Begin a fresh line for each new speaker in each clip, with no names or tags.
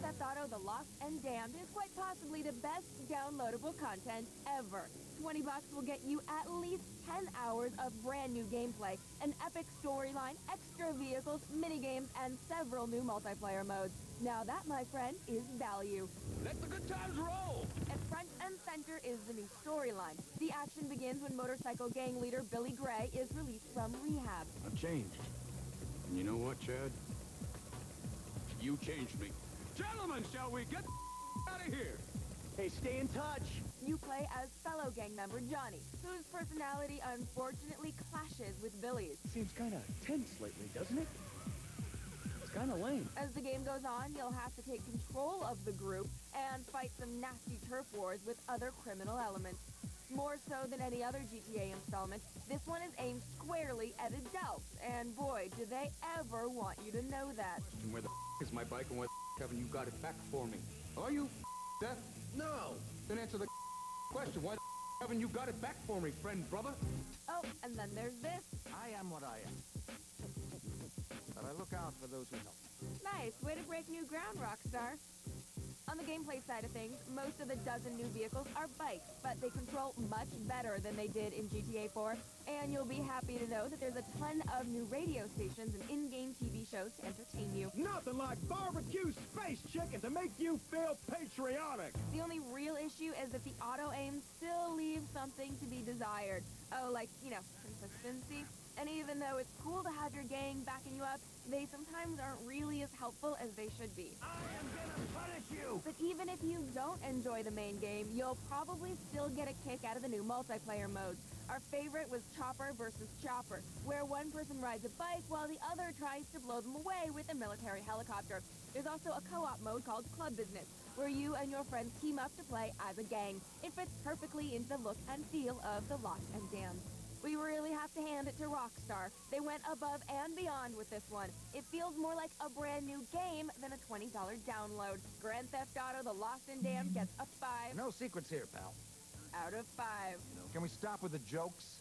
Theft Auto The Lost and Damned is quite possibly the best downloadable content ever. $20 will get you at least 10 hours of brand new gameplay, an epic storyline, extra vehicles, minigames, and several new multiplayer modes. Now that, my friend, is value.
Let the good times roll!
At front and center is the new storyline. The action begins when motorcycle gang leader Billy Gray is released from rehab.
I've changed. And you know what, Chad? You changed me. Gentlemen, shall we get out of here?
Hey, stay in touch.
You play as fellow gang member Johnny, whose personality unfortunately clashes with Billy's.
Seems kind of tense lately, doesn't it? It's kind of lame.
As the game goes on, you'll have to take control of the group and fight some nasty turf wars with other criminal elements. More so than any other GTA installment, this one is aimed squarely at adults, and boy, do they ever want you to know that.
And where the is my bike and where the haven't you got it back for me? Are you deaf? No! Then answer the question. Why the haven't you got it back for me, friend, brother?
Oh, and then there's this.
I am what I am. But I look out for those who help.
Nice, way to break new ground, Rockstar. On the gameplay side of things, most of the dozen new vehicles are bikes, but they control much better than they did in GTA 4. And you'll be happy to know that there's a ton of new radio stations and in-game TV shows to entertain you.
Nothing like barbecue space chicken to make you feel patriotic.
The only real issue is that the auto-aim still leaves something to be desired. Oh, like, you know, consistency. And even though it's cool to have your gang backing you up, they sometimes aren't really as helpful as they should be.
I am gonna punish you.
But even if you don't enjoy the main game, you'll probably still get a kick out of the new multiplayer modes. Our favorite was Chopper versus Chopper, where one person rides a bike while the other tries to blow them away with a military helicopter. There's also a co-op mode called Club Business, where you and your friends team up to play as a gang. It fits perfectly into the look and feel of The Lost and Damned. We really have to hand it to Rockstar. They went above and beyond with this one. It feels more like a brand new game than a $20 download. Grand Theft Auto The Lost and Damned gets a 5
No secrets here, pal.
out of 5.
Can we stop with the jokes?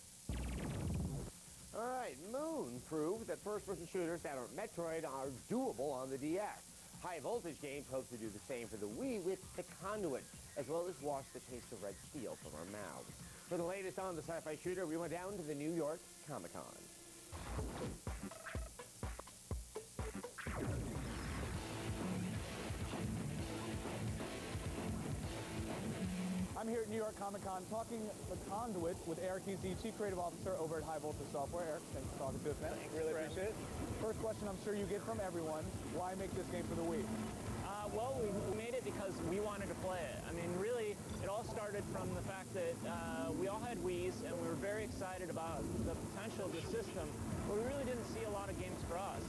All right, Moon proved that first-person shooters that are Metroid are doable on the DS. High Voltage Games hopes to do the same for the Wii with The Conduit, as well as wash the taste of red steel from our mouths. For the latest on the sci-fi shooter, we went down to the New York Comic-Con.
I'm here at New York Comic-Con talking The Conduit with Eric. He's the Chief Creative Officer over at High Voltage Software. Eric, thanks for talking to us, man. Really appreciate it. First question I'm sure you get from everyone, why make this game for the Wii?
Well, we made it because we wanted to play it. I mean, really, it all started from the fact that we all had Wiis, and we were very excited about the potential of the system, but we really didn't see a lot of games for us.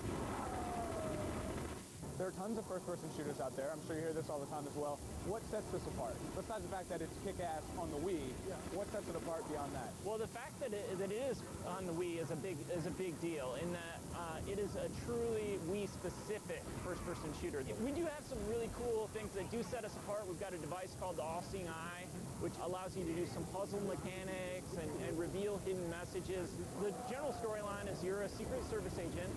There are tons of first-person shooters out there. I'm sure you hear this all the time as well. What sets this apart? Besides the fact that it's kick-ass on the Wii, what sets it apart beyond that?
Well, the fact that it is on the Wii is a big deal in that it is a truly Wii-specific first-person shooter. We do have some really cool things that do set us apart. We've got a device called the All-Seeing Eye, which allows you to do some puzzle mechanics and reveal hidden messages. The general storyline is you're a Secret Service agent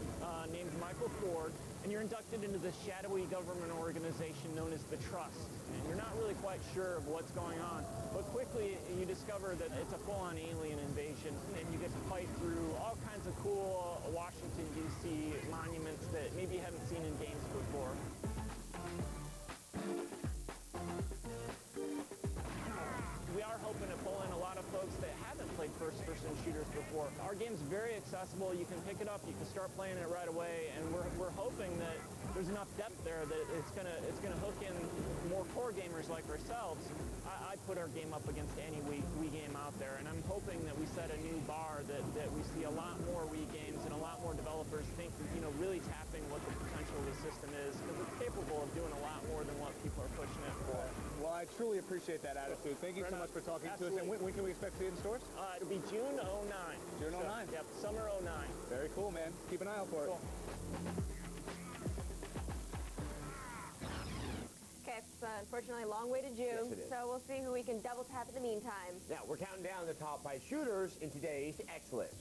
named Michael Ford, and you're inducted into the shadowy government organization known as the Trust. And you're not really quite sure of what's going on, but quickly you discover that it's a full-on alien invasion, and you get to fight through all kinds of cool Washington, D.C. monuments that maybe you haven't seen in games before. We are hoping to pull in a lot of folks that haven't played first-person shooters before. Our game's very accessible. You can pick it up, you can start playing it right away, and we're hoping that there's enough depth there that it's gonna hook in more core gamers like ourselves. I put our game up against any Wii game out there, and I'm hoping that we set a new bar that we see a lot more Wii games and a lot more developers think, you know, really tapping what the potential of the system is, because it's capable of doing a lot more than what people are pushing it for.
Well, I truly appreciate that attitude. Thank you so much for talking to us. And when can we expect to see it in stores?
It'll be June 09.
June 09?
Yep, summer 09.
Very cool, man. Keep an eye out for it.
Okay, it's unfortunately a long way to June,
Yes, it is.
so we'll see who we can double tap in the meantime.
Now, we're counting down the top 5 shooters in today's X list.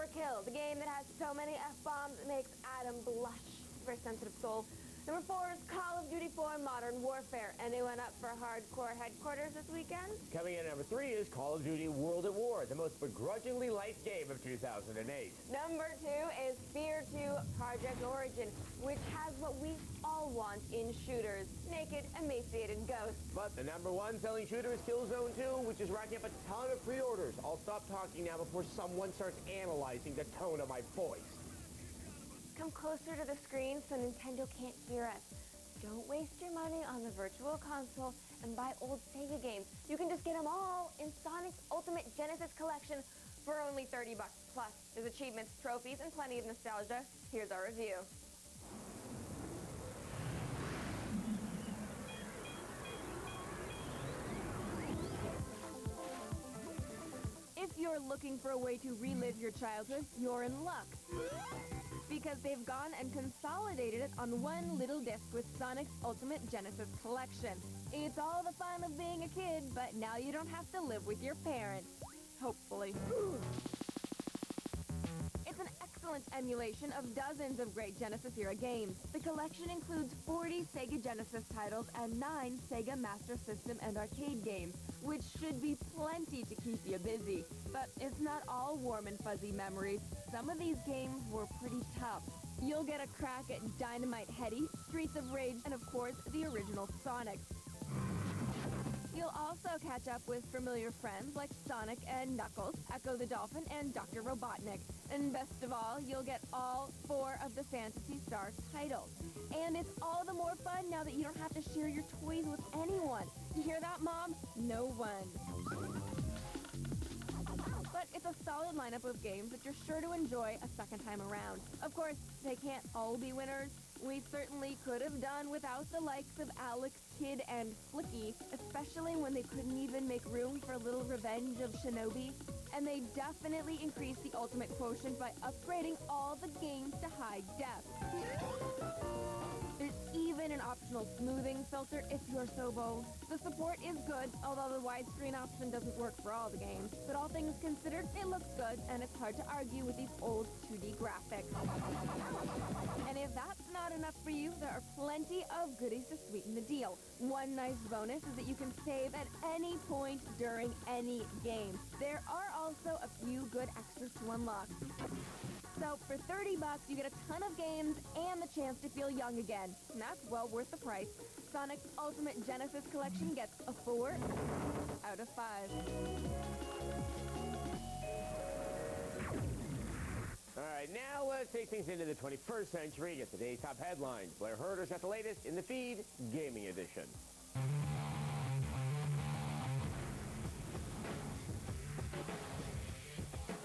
Overkill, the game that has so many F-bombs it makes Adam blush. Very sensitive soul. Number 4 is Call of Duty 4 Modern Warfare. Anyone up for hardcore headquarters this weekend?
Coming in at number 3 is Call of Duty World at War, the most begrudgingly liked game of 2008.
Number 2 is Fear 2 Project Origin, which has what we all want in shooters, naked, emaciated ghosts.
But the number 1 selling shooter is Killzone 2, which is racking up a ton of pre-orders. I'll stop talking now before someone starts analyzing the tone of my voice.
Come closer to the screen so Nintendo can't hear us. Don't waste your money on the Virtual Console and buy old Sega games. You can just get them all in Sonic's Ultimate Genesis Collection for only $30. Plus, there's achievements, trophies, and plenty of nostalgia. Here's our review.
If you're looking for a way to relive your childhood, you're in luck. Because they've gone and consolidated it on one little disc with Sonic's Ultimate Genesis Collection. It's all the fun of being a kid, but now you don't have to live with your parents. Hopefully. It's an excellent emulation of dozens of great Genesis-era games. The collection includes 40 Sega Genesis titles and 9 Sega Master System and arcade games, which should be plenty to keep you busy. But it's not all warm and fuzzy memories. Some of these games were pretty tough. You'll get a crack at Dynamite Headdy, Streets of Rage, and of course, the original Sonic. You'll also catch up with familiar friends like Sonic and Knuckles, Echo the Dolphin, and Dr. Robotnik. And best of all, you'll get all 4 of the Phantasy Star titles. And it's all the more fun now that you don't have to share your toys with anyone. You hear that, Mom? No one. But it's a solid lineup of games that you're sure to enjoy a second time around. Of course, they can't all be winners. We certainly could have done without the likes of Alex, Kid, and Flicky, especially when they couldn't even make room for a little Revenge of Shinobi. And they definitely increased the ultimate quotient by upgrading all the games to high def. There's even an optional smoothing filter if you're so bold. The support is good, although the widescreen option doesn't work for all the games. But all things considered, it looks good, and it's hard to argue with these old 2D graphics. And if that's not enough for you, there are plenty of goodies to sweeten the deal. One nice bonus is that you can save at any point during any game. There are also a few good extras to unlock. So for $30, you get a ton of games and the chance to feel young again. And that's well worth the price. Sonic's Ultimate Genesis Collection gets a 4 out of 5.
All right, now let's take things into the 21st century. Get today's top headlines. Blair Herder's got the latest in the feed, Gaming Edition.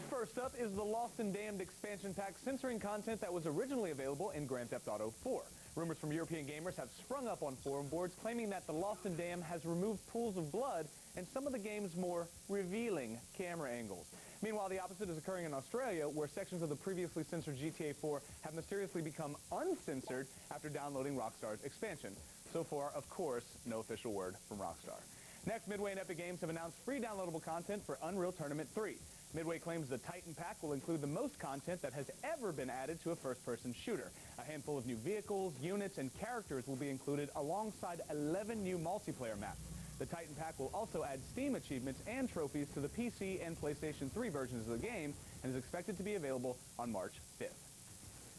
First up is the Lost and Damned expansion pack, censoring content that was originally available in Grand Theft Auto 4. Rumors from European gamers have sprung up on forum boards claiming that the Lost and Damned has removed pools of blood and some of the game's more revealing camera angles. Meanwhile, the opposite is occurring in Australia, where sections of the previously censored GTA 4 have mysteriously become uncensored after downloading Rockstar's expansion. So far, of course, no official word from Rockstar. Next, Midway and Epic Games have announced free downloadable content for Unreal Tournament 3. Midway claims the Titan Pack will include the most content that has ever been added to a first-person shooter. A handful of new vehicles, units, and characters will be included alongside 11 new multiplayer maps. The Titan Pack will also add Steam achievements and trophies to the PC and PlayStation 3 versions of the game and is expected to be available on March 5th.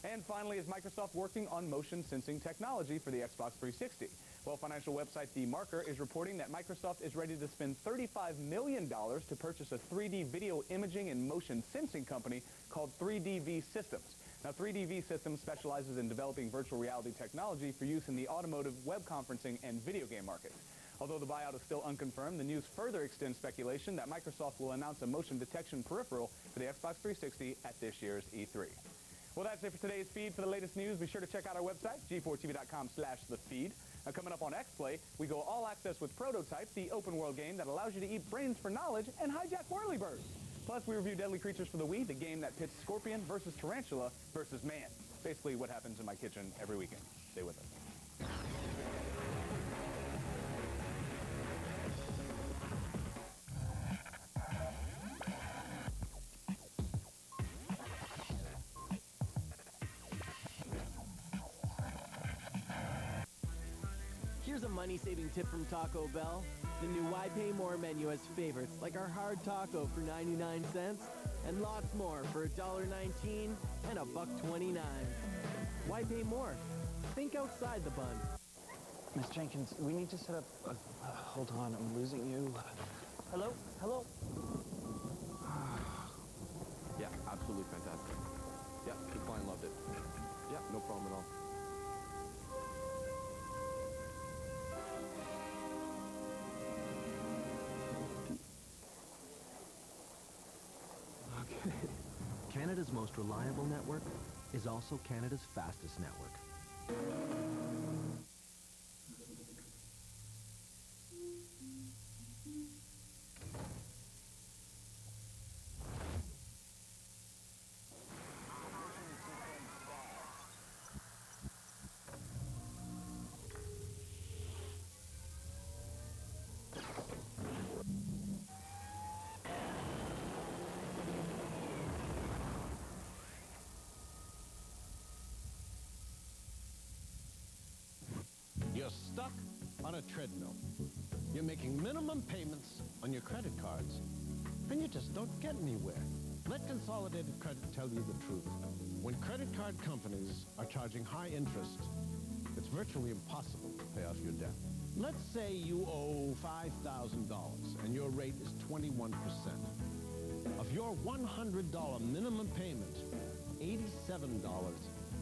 And finally, is Microsoft working on motion sensing technology for the Xbox 360? Well, financial website The Marker is reporting that Microsoft is ready to spend $35 million to purchase a 3D video imaging and motion sensing company called 3DV Systems. Now, 3DV Systems specializes in developing virtual reality technology for use in the automotive, web conferencing, and video game markets. Although the buyout is still unconfirmed, the news further extends speculation that Microsoft will announce a motion detection peripheral for the Xbox 360 at this year's E3. Well, that's it for today's feed. For the latest news, be sure to check out our website, g4tv.com/thefeed. Now, coming up on Xplay, we go all access with Prototype, the open-world game that allows you to eat brains for knowledge and hijack whirlybirds. Plus, we review Deadly Creatures for the Wii, the game that pits scorpion versus tarantula versus man. Basically what happens in my kitchen every weekend. Stay with us.
money-saving tip from Taco Bell. The new Why Pay More menu has favorites like our hard taco for 99 cents and lots more for $1.19 and $1.29. Why pay more? Think outside the bun.
Miss Jenkins, we need to set up hold on, I'm losing you. Hello? Hello?
Yeah, absolutely fantastic. Yeah, the client loved it. Yeah, no problem at all.
Okay. Canada's most reliable network is also Canada's fastest network.
You're stuck on a treadmill. You're making minimum payments on your credit cards, and you just don't get anywhere. Let Consolidated Credit tell you the truth. When credit card companies are charging high interest, it's virtually impossible to pay off your debt. Let's say you owe $5,000 and your rate is 21%. Of your $100 minimum payment, $87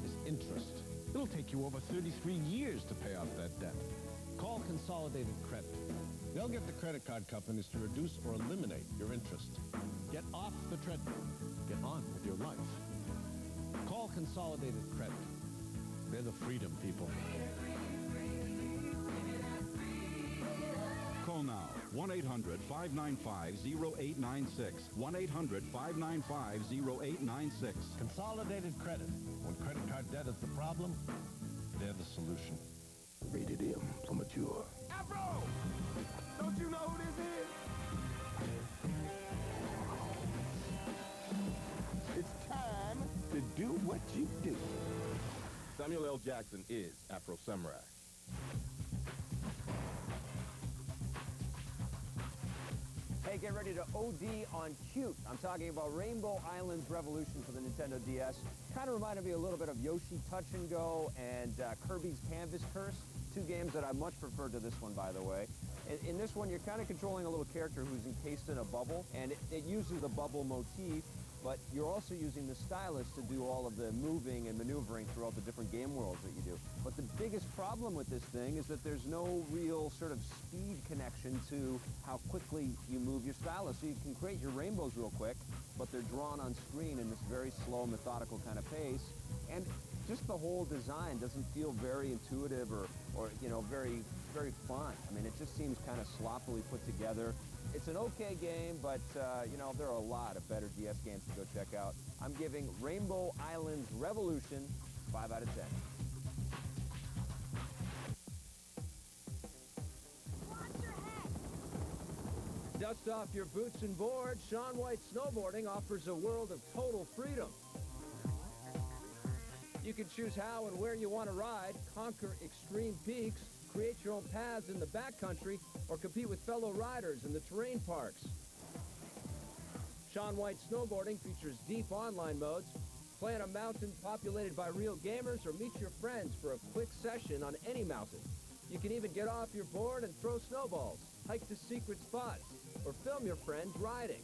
is interest. It'll take you over 33 years to pay off that debt. Call Consolidated Credit. They'll get the credit card companies to reduce or eliminate your interest. Get off the treadmill. Get on with your life. Call Consolidated Credit. They're the freedom people.
Call now. 1-800-595-0896. 1-800-595-0896.
Consolidated Credit. When credit card debt is the problem, they're the solution.
Rated M for mature.
Afro! Don't you know who this is?
It's time to do what you do.
Samuel L. Jackson is Afro Samurai.
Hey, get ready to OD on cute. I'm talking about Rainbow Islands Revolution for the Nintendo DS. Kind of reminded me a little bit of Yoshi Touch and Go and Kirby's Canvas Curse. Two games that I much prefer to this one, by the way. In this one, you're kind of controlling a little character who's encased in a bubble, and it uses the bubble motif, but you're also using the stylus to do all of the moving and maneuvering throughout the different game worlds that you do. But the biggest problem with this thing is that there's no real sort of speed connection to how quickly you move your stylus. So you can create your rainbows real quick, but they're drawn on screen in this very slow, methodical kind of pace. And just the whole design doesn't feel very intuitive or you know, very, very fun. I mean, it just seems kind of sloppily put together. It's an okay game, but, you know, there are a lot of better DS games to go check out. I'm giving Rainbow Islands Revolution 5 out of 10.
Dust off your boots and board. Shaun White Snowboarding offers a world of total freedom. You can choose how and where you want to ride, conquer extreme peaks, create your own paths in the backcountry, or compete with fellow riders in the terrain parks. Shaun White Snowboarding features deep online modes. Play on a mountain populated by real gamers, or meet your friends for a quick session on any mountain. You can even get off your board and throw snowballs, hike to secret spots, or film your friends riding.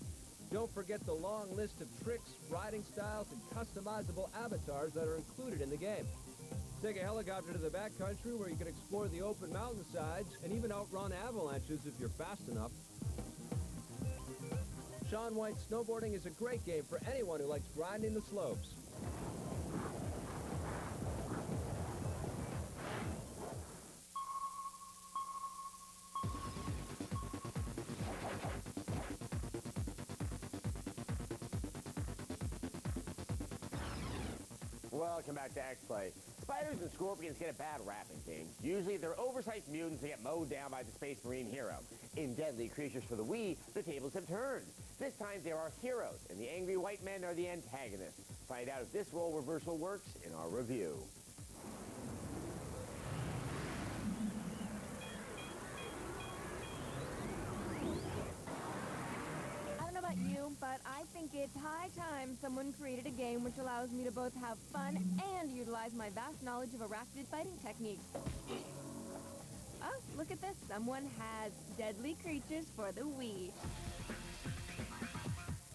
Don't forget the long list of tricks, riding styles, and customizable avatars that are included in the game. Take a helicopter to the backcountry where you can explore the open mountainsides and even outrun avalanches if you're fast enough. Shaun White Snowboarding is a great game for anyone who likes grinding the slopes.
Welcome back to Xplay. Spiders and scorpions get a bad rap in games. Usually they're oversized mutants that get mowed down by the Space Marine hero. In Deadly Creatures for the Wii, the tables have turned. This time there are heroes, and the angry white men are the antagonists. Find out if this role reversal works in our review.
know, but I think it's high time someone created a game which allows me to both have fun and utilize my vast knowledge of arachnid fighting techniques. Oh, look at this. Someone has Deadly Creatures for the Wii.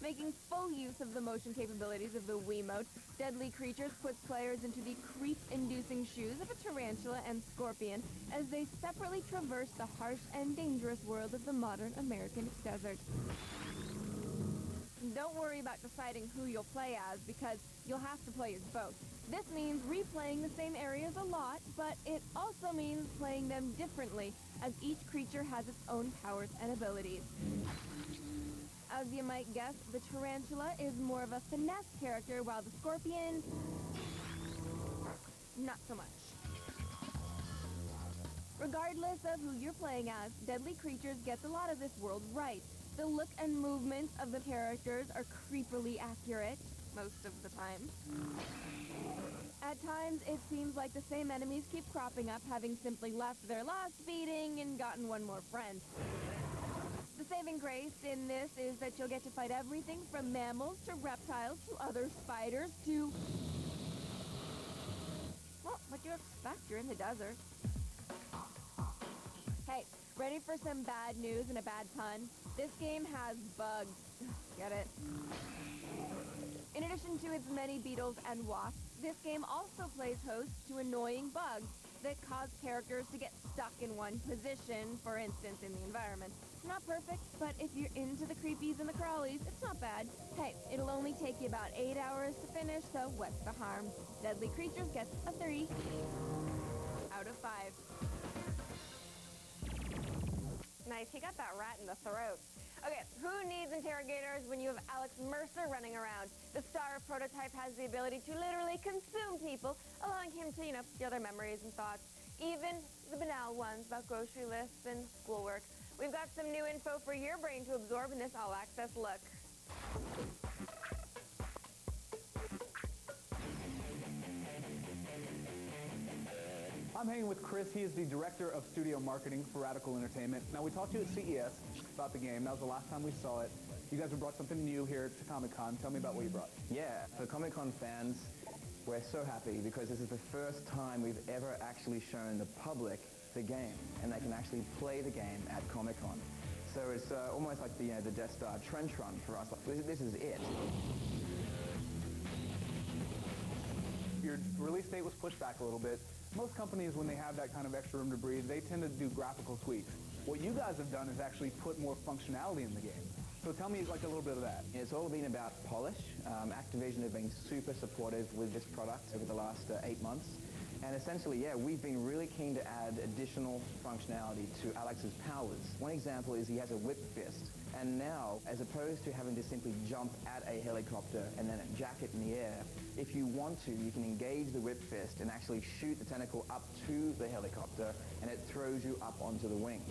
Making full use of the motion capabilities of the Wiimote, Deadly Creatures puts players into the creep-inducing shoes of a tarantula and scorpion as they separately traverse the harsh and dangerous world of the modern American desert. Don't worry about deciding who you'll play as, because you'll have to play as both. This means replaying the same areas a lot, but it also means playing them differently, as each creature has its own powers and abilities. As you might guess, the tarantula is more of a finesse character, while the scorpion, not so much. Regardless of who you're playing as, Deadly Creatures gets a lot of this world right. The look and movements of the characters are creepily accurate, most of the time. At times, it seems like the same enemies keep cropping up, having simply left their last beating and gotten one more friend. The saving grace in this is that you'll get to fight everything from mammals to reptiles to other spiders to... well, what do you expect? You're in the desert. Hey, ready for some bad news and a bad pun? This game has bugs. Get it? In addition to its many beetles and wasps, this game also plays host to annoying bugs that cause characters to get stuck in one position, for instance, in the environment. It's not perfect, but if you're into the creepies and the crawlies, it's not bad. Hey, it'll only take you about 8 hours to finish, so what's the harm? Deadly Creatures gets a 3 out of 5.
Nice, he got that rat in the throat. Okay, who needs interrogators when you have Alex Mercer running around? The star of Prototype has the ability to literally consume people, allowing him to, steal their memories and thoughts, even the banal ones about grocery lists and schoolwork. We've got some new info for your brain to absorb in this all-access look.
I'm hanging with Chris. He is the Director of Studio Marketing for Radical Entertainment. Now, we talked to you at CES about the game. That was the last time we saw it. You guys have brought something new here to Comic-Con. Tell me about what you brought.
Yeah, for Comic-Con fans, we're so happy because this is the first time we've ever actually shown the public the game, and they can actually play the game at Comic-Con. So it's almost like the Death Star trench run for us. This is it.
Your release date was pushed back a little bit. Most companies, when they have that kind of extra room to breathe, they tend to do graphical tweaks. What you guys have done is actually put more functionality in the game. So tell me like a little bit of that.
It's all been about polish. Activision have been super supportive with this product over the last 8 months. And essentially, yeah, we've been really keen to add additional functionality to Alex's powers. One example is he has a whip fist. And now, as opposed to having to simply jump at a helicopter and then jack it in the air, if you want to, you can engage the whip fist and actually shoot the tentacle up to the helicopter, and it throws you up onto the wing.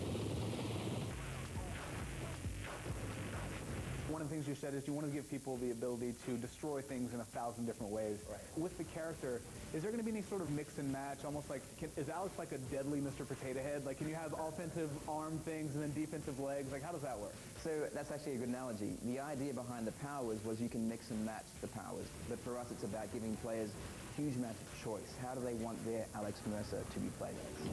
One of the things you said is you want to give people the ability to destroy things in 1,000 different ways.
Right.
With the character, is there going to be any sort of mix and match? Almost like, is Alex like a deadly Mr. Potato Head? Like, can you have offensive arm things and then defensive legs? Like, how does that work?
So that's actually a good analogy. The idea behind the powers was you can mix and match the powers. But for us, it's about giving players huge amounts of choice. How do they want their Alex Mercer to be played as?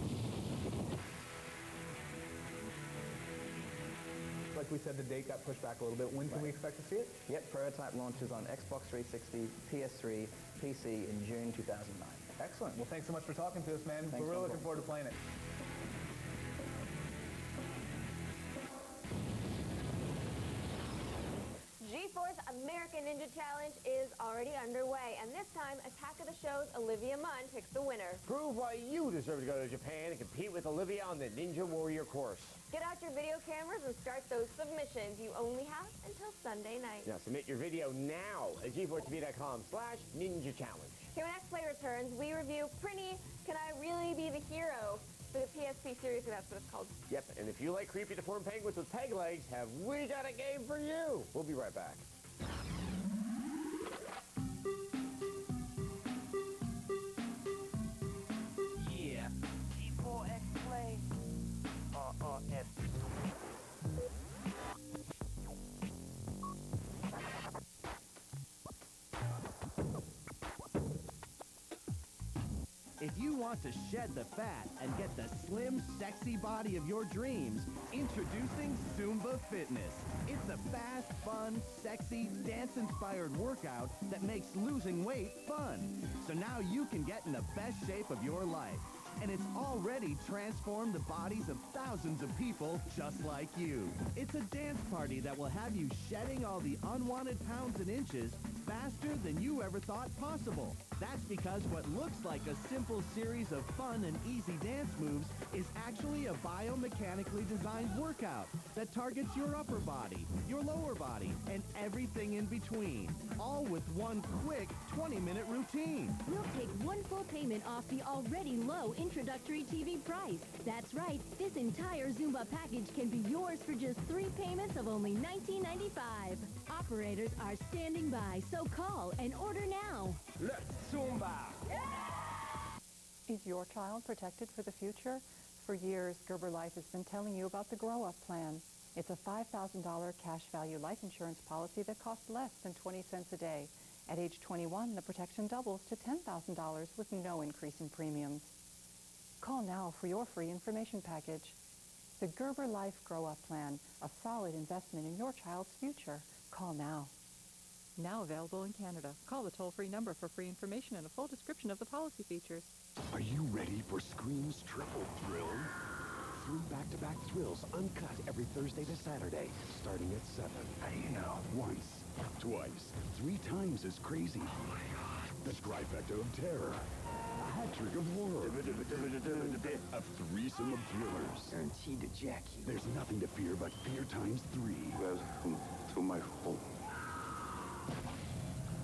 Like we said, the date got pushed back a little bit. When can we expect to see it?
Yep, Prototype launches on Xbox 360, PS3, PC in June 2009.
Excellent. Well, thanks so much for talking to us, man.
Thanks,
We're really looking forward to playing it.
G4's American Ninja Challenge is already underway, and this time, Attack of the Show's Olivia Munn picks the winner.
Prove why you deserve to go to Japan and compete with Olivia on the Ninja Warrior course.
Get out your video cameras and start those submissions. You only have until Sunday night.
Now submit your video now at g4tv.com/Ninja Challenge.
Here when Xplay returns, we review Prinny, Can I Really Be the Hero? For the PSP series, that's what it's called.
Yep, and if you like creepy deformed penguins with peg legs, have we got a game for you? We'll be right back.
Yeah, G4 Xplay.
If you want to shed the fat and get the slim, sexy body of your dreams, introducing Zumba Fitness. It's a fast, fun, sexy, dance-inspired workout that makes losing weight fun. So now you can get in the best shape of your life. And it's already transformed the bodies of thousands of people just like you. It's a dance party that will have you shedding all the unwanted pounds and inches faster than you ever thought possible. That's because what looks like a simple series of fun and easy dance moves is actually a biomechanically designed workout that targets your upper body, your lower body, and everything in between, all with one quick 20-minute routine.
We'll take one full payment off the already low introductory TV price. That's right, this entire Zumba package can be yours for just 3 payments of only $19.95. Operators are standing by, so call and order now.
Let's Zumba!
Is your child protected for the future? For years, Gerber Life has been telling you about the Grow Up Plan. It's a $5,000 cash value life insurance policy that costs less than 20 cents a day. At age 21, the protection doubles to $10,000 with no increase in premiums. Call now for your free information package. The Gerber Life Grow Up Plan, a solid investment in your child's future. Call now. Now available in Canada. Call the toll-free number for free information and a full description of the policy features.
Are you ready for Scream's Triple Thrill? 3 back-to-back thrills, uncut every Thursday to Saturday, starting at 7. How do you know? Once, twice, 3 times as crazy. Oh my God. The trifecta of terror. A hat trick of horror. A threesome of thrillers. Guaranteed to jack you. There's nothing to fear but fear times 3. Welcome to my home.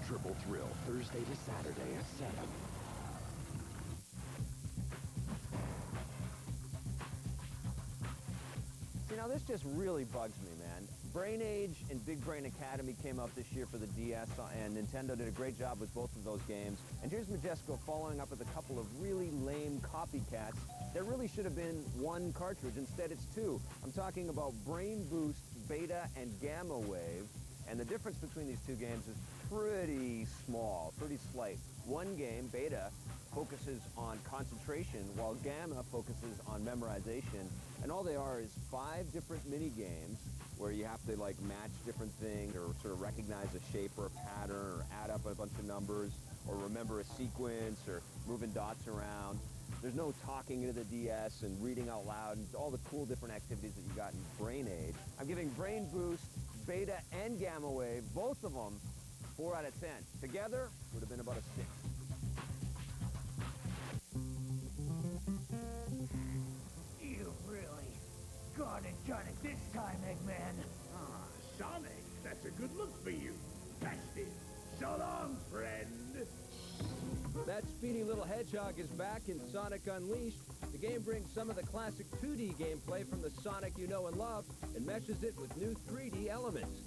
Triple Thrill, Thursday to Saturday at 7.
You know, this just really bugs me, man. Brain Age and Big Brain Academy came out this year for the DS, and Nintendo did a great job with both of those games. And here's Majesco following up with a couple of really lame copycats. There really should have been 1 cartridge. Instead, it's 2. I'm talking about Brain Boost Beta and Gamma Wave. And the difference between these 2 games is pretty small, pretty slight. One game, Beta, focuses on concentration, while Gamma focuses on memorization. And all they are is 5 different mini games where you have to like match different things or sort of recognize a shape or a pattern or add up a bunch of numbers or remember a sequence or moving dots around. There's no talking into the DS and reading out loud and all the cool different activities that you got in Brain Age. I'm giving Brain Boost, Beta, and Gamma Wave, both of them, 4 out of 10. Together, would have been about a 6.
You really got it done it this time, Eggman.
Ah, Sonic, that's a good look for you. Catch this. So long, friend.
That speedy little hedgehog is back in Sonic Unleashed. The game brings some of the classic 2D gameplay from the Sonic you know and love and meshes it with new 3D elements.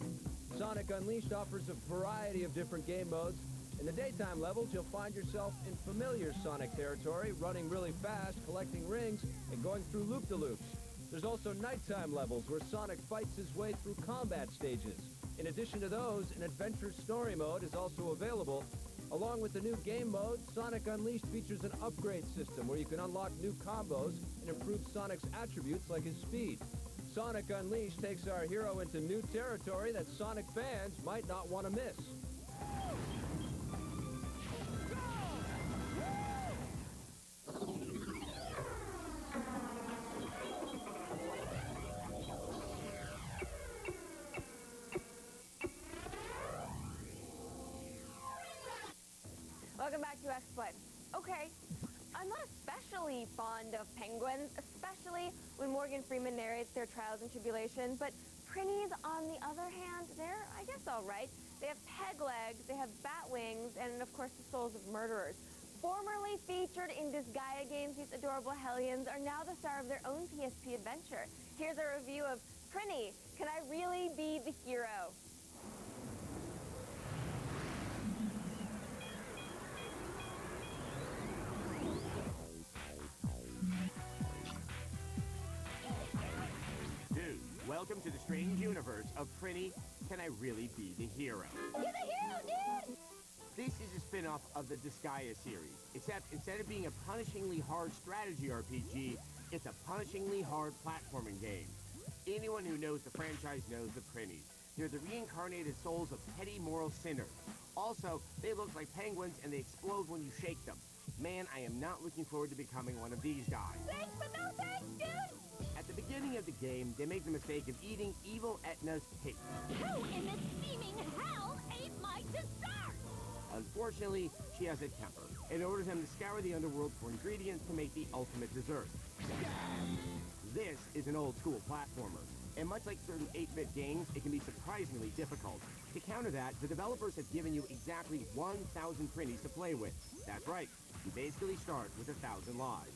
Sonic Unleashed offers a variety of different game modes. In the daytime levels, you'll find yourself in familiar Sonic territory, running really fast, collecting rings, and going through loop-de-loops. There's also nighttime levels where Sonic fights his way through combat stages. In addition to those, an adventure story mode is also available. Along with the new game mode, Sonic Unleashed features an upgrade system where you can unlock new combos and improve Sonic's attributes like his speed. Sonic Unleashed takes our hero into new territory that Sonic fans might not want to miss.
Welcome back to Xplay. Okay, I'm not especially fond of penguins, especially when Morgan Freeman narrates their trials and tribulations, but Prinnies, on the other hand, they're, I guess, all right. They have peg legs, they have bat wings, and of course the souls of murderers. Formerly featured in Disgaea games, these adorable hellions are now the star of their own PSP adventure. Here's a review of Prinny, Can I Really Be the Hero?
Welcome to the strange universe of Prinny, Can I Really Be the Hero?
You're the hero, dude!
This is a spin-off of the Disgaea series, except instead of being a punishingly hard strategy RPG, it's a punishingly hard platforming game. Anyone who knows the franchise knows the Prinnies. They're the reincarnated souls of petty moral sinners. Also, they look like penguins and they explode when you shake them. Man, I am not looking forward to becoming one of these guys.
Thanks, but no thanks, dude!
At the beginning of the game, they make the mistake of eating evil Etna's cake.
Who in the steaming hell ate my dessert?
Unfortunately, she has a temper and orders them to scour the underworld for ingredients to make the ultimate dessert. This is an old-school platformer, and much like certain 8-bit games, it can be surprisingly difficult. To counter that, the developers have given you exactly 1,000 Prinnies to play with. That's right, you basically start with 1,000 lives.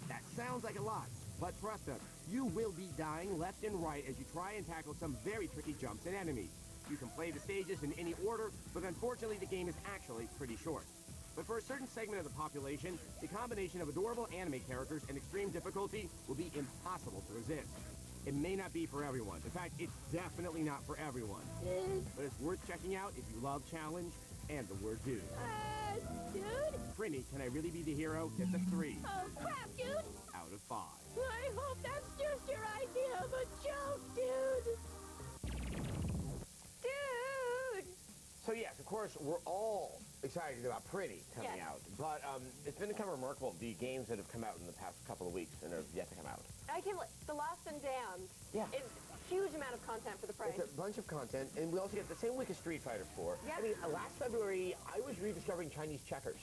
That sounds like a lot, but trust us, you will be dying left and right as you try and tackle some very tricky jumps and enemies. You can play the stages in any order, but unfortunately the game is actually pretty short. But for a certain segment of the population, the combination of adorable anime characters and extreme difficulty will be impossible to resist. It may not be for everyone. In fact, it's definitely not for everyone. But it's worth checking out if you love challenge and the word dude.
Dude?
Prinny, can I really be the hero? Gets a 3
Oh, crap, dude!
out of 5.
I hope that's just your idea of a joke, dude! Dude!
So yes, of course, we're all excited about Prinny coming
Yes.
out. But it's been kind of remarkable, the games that have come out in the past couple of weeks and have yet to come out.
I can, The Lost and Damned.
Yeah.
It's a huge amount of content for the price.
It's a bunch of content, and we also get the same week as Street Fighter 4.
Yep.
I mean, last February, I was rediscovering Chinese checkers.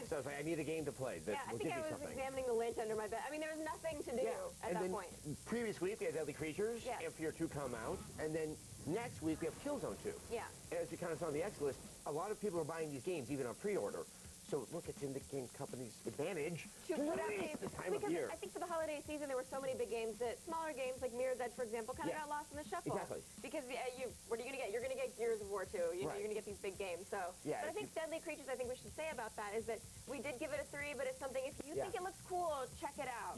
So I was like, I need a game to play that
Yeah, I
will
think
give
I
me
was
something.
examining the lint under my bed. I mean, there was nothing to do at
and
that
then
point.
Previous week, we had Deadly Creatures,
Yes.
and Fear 2 come out, and then next week, we have Killzone 2.
Yeah.
And as you kind of saw on the X list, a lot of people are buying these games, even on pre-order. So look, it's in the game company's advantage
To put out
release
games,
this time of
because
year.
I think for the holiday season there were so many big games that smaller games like Mirror's Edge, for example, kind of
Yeah.
got lost in the shuffle.
Exactly.
Because what are you going to get? You're going to get Gears of War 2. You're going to get these big games. So,
Yeah,
but I think Deadly Creatures, I think we should say about that is that we did give it a 3, but it's something if you think it looks cool, check it out.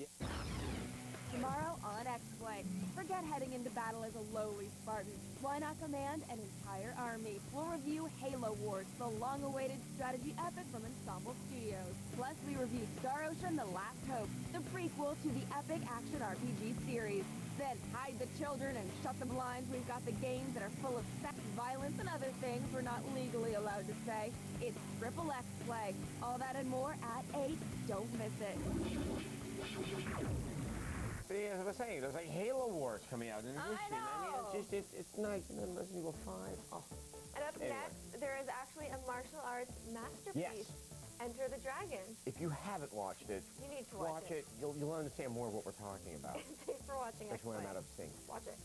Tomorrow on Xplay, forget heading into battle as a lowly Spartan. Why not command an entire army? We'll review Halo Wars, the long-awaited strategy epic from Ensemble Studios. Plus, we review Star Ocean: The Last Hope, the prequel to the epic action RPG series. Then, hide the children and shut the blinds. We've got the games that are full of sex, violence, and other things we're not legally allowed to say. It's Triple X Play. All that and more at 8. Don't miss it.
But yeah, as I was saying, there's like Halo Wars coming out in addition.
know.
I mean, it's nice. And then Resident Evil 5. Oh.
And up
Anyway.
next, there is actually a martial arts masterpiece.
Yes.
Enter the Dragon.
If you haven't watched it,
You need to watch it.
You'll understand more of what we're talking about.
Thanks for watching.
Especially when I'm
Xplay.
out of sync.
Watch it.